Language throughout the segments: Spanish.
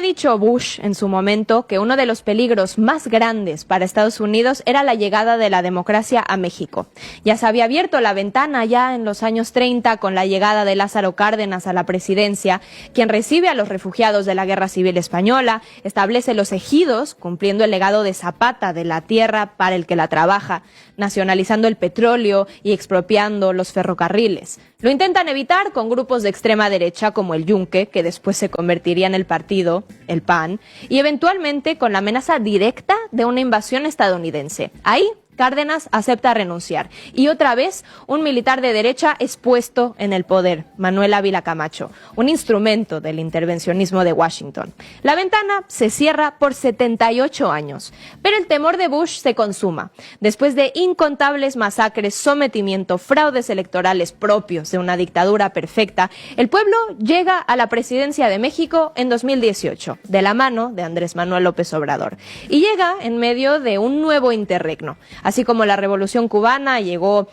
dicho Bush en su momento que uno de los peligros más grandes para Estados Unidos era la llegada de la democracia a México. Ya se había abierto la ventana ya en los años 30 con la llegada de Lázaro Cárdenas a la presidencia, quien recibe a los refugiados de la Guerra Civil Española, establece los ejidos, cumpliendo el legado de Zapata de la tierra para el que la trabaja, nacionalizando el petróleo y expropiando los ferrocarriles. Lo intentan evitar con grupos de extrema derecha como el Yunque, que después se convertiría en el partido, el PAN, y eventualmente con la amenaza directa de una invasión estadounidense. Ahí Cárdenas acepta renunciar y otra vez un militar de derecha es puesto en el poder, Manuel Ávila Camacho, un instrumento del intervencionismo de Washington. La ventana se cierra por 78 años, pero el temor de Bush se consuma. Después de incontables masacres, sometimiento, fraudes electorales propios de una dictadura perfecta, el pueblo llega a la presidencia de México en 2018, de la mano de Andrés Manuel López Obrador, y llega en medio de un nuevo interregno. Así como la Revolución Cubana llegó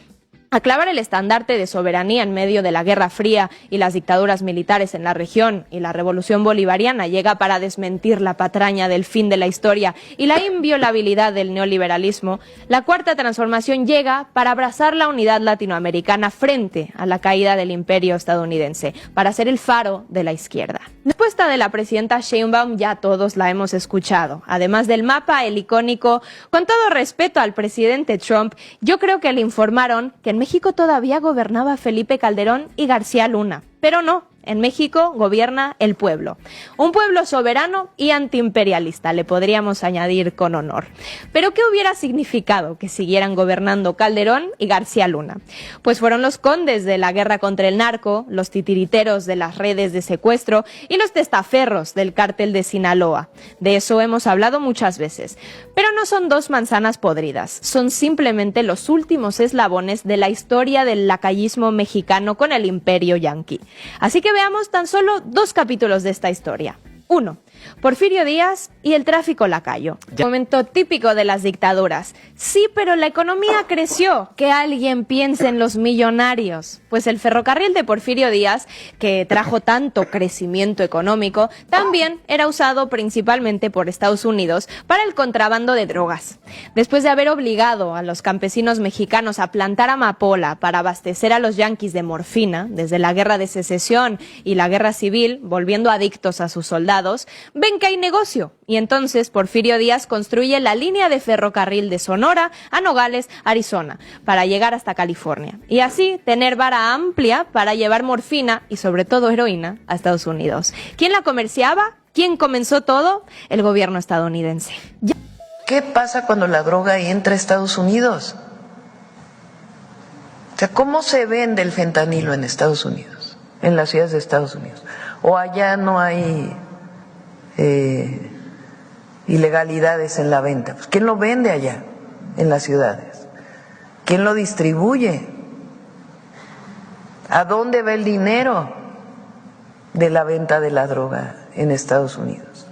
a clavar el estandarte de soberanía en medio de la Guerra Fría y las dictaduras militares en la región, y la Revolución Bolivariana llega para desmentir la patraña del fin de la historia y la inviolabilidad del neoliberalismo, la Cuarta Transformación llega para abrazar la unidad latinoamericana frente a la caída del imperio estadounidense, para ser el faro de la izquierda. La respuesta de la presidenta Sheinbaum ya todos la hemos escuchado. Además del mapa, el icónico, con todo respeto al presidente Trump, yo creo que le informaron que en México todavía gobernaba Felipe Calderón y García Luna, pero no. En México gobierna el pueblo, un pueblo soberano y antiimperialista, le podríamos añadir con honor. ¿Pero qué hubiera significado que siguieran gobernando Calderón y García Luna? Pues fueron los condes de la guerra contra el narco, los titiriteros de las redes de secuestro y los testaferros del cártel de Sinaloa. De eso hemos hablado muchas veces. Pero no son dos manzanas podridas, son simplemente los últimos eslabones de la historia del lacayismo mexicano con el imperio yanqui. Así que veamos tan solo dos capítulos de esta historia. 1. Porfirio Díaz y el tráfico lacayo. Momento típico de las dictaduras. Sí, pero la economía creció. Que alguien piense en los millonarios. Pues el ferrocarril de Porfirio Díaz, que trajo tanto crecimiento económico, también era usado principalmente por Estados Unidos para el contrabando de drogas. Después de haber obligado a los campesinos mexicanos a plantar amapola para abastecer a los yanquis de morfina, desde la Guerra de Secesión y la Guerra Civil, volviendo adictos a sus soldados, ven que hay negocio, y entonces Porfirio Díaz construye la línea de ferrocarril de Sonora a Nogales, Arizona, para llegar hasta California, y así tener vara amplia para llevar morfina y sobre todo heroína a Estados Unidos. ¿Quién la comerciaba? ¿Quién comenzó todo? El gobierno estadounidense. ¿Qué pasa cuando la droga entra a Estados Unidos? O sea, ¿cómo se vende el fentanilo en Estados Unidos, en las ciudades de Estados Unidos? ¿O allá no hay ilegalidades en la venta? Pues ¿quién lo vende allá en las ciudades? ¿Quién lo distribuye? ¿A dónde va el dinero de la venta de la droga en Estados Unidos?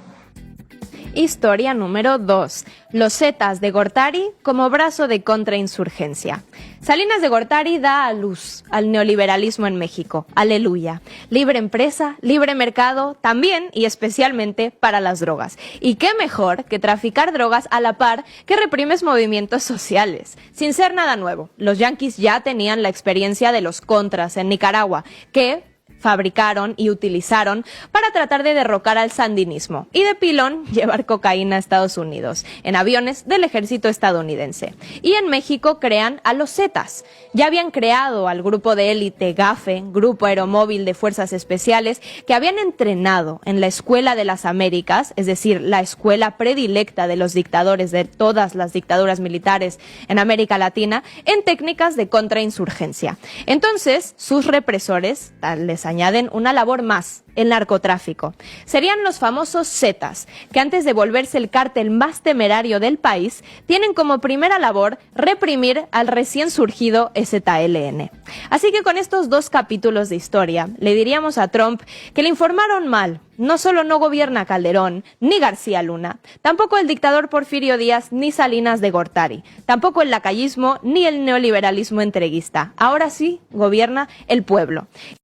Historia número 2. Los Zetas de Gortari como brazo de contrainsurgencia. Salinas de Gortari da a luz al neoliberalismo en México. Aleluya. Libre empresa, libre mercado, también y especialmente para las drogas. Y qué mejor que traficar drogas a la par que reprimes movimientos sociales. Sin ser nada nuevo, los yanquis ya tenían la experiencia de los contras en Nicaragua, que fabricaron y utilizaron para tratar de derrocar al sandinismo y de pilón llevar cocaína a Estados Unidos en aviones del ejército estadounidense. Y en México crean a los Zetas. Ya habían creado al grupo de élite GAFE, Grupo Aeromóvil de Fuerzas Especiales, que habían entrenado en la Escuela de las Américas, es decir, la escuela predilecta de los dictadores de todas las dictaduras militares en América Latina, en técnicas de contrainsurgencia. Entonces, sus represores les añaden una labor más, el narcotráfico. Serían los famosos Zetas, que antes de volverse el cártel más temerario del país, tienen como primera labor reprimir al recién surgido EZLN. Así que con estos dos capítulos de historia, le diríamos a Trump que le informaron mal. No solo no gobierna Calderón, ni García Luna, tampoco el dictador Porfirio Díaz, ni Salinas de Gortari, tampoco el lacayismo, ni el neoliberalismo entreguista. Ahora sí, gobierna el pueblo.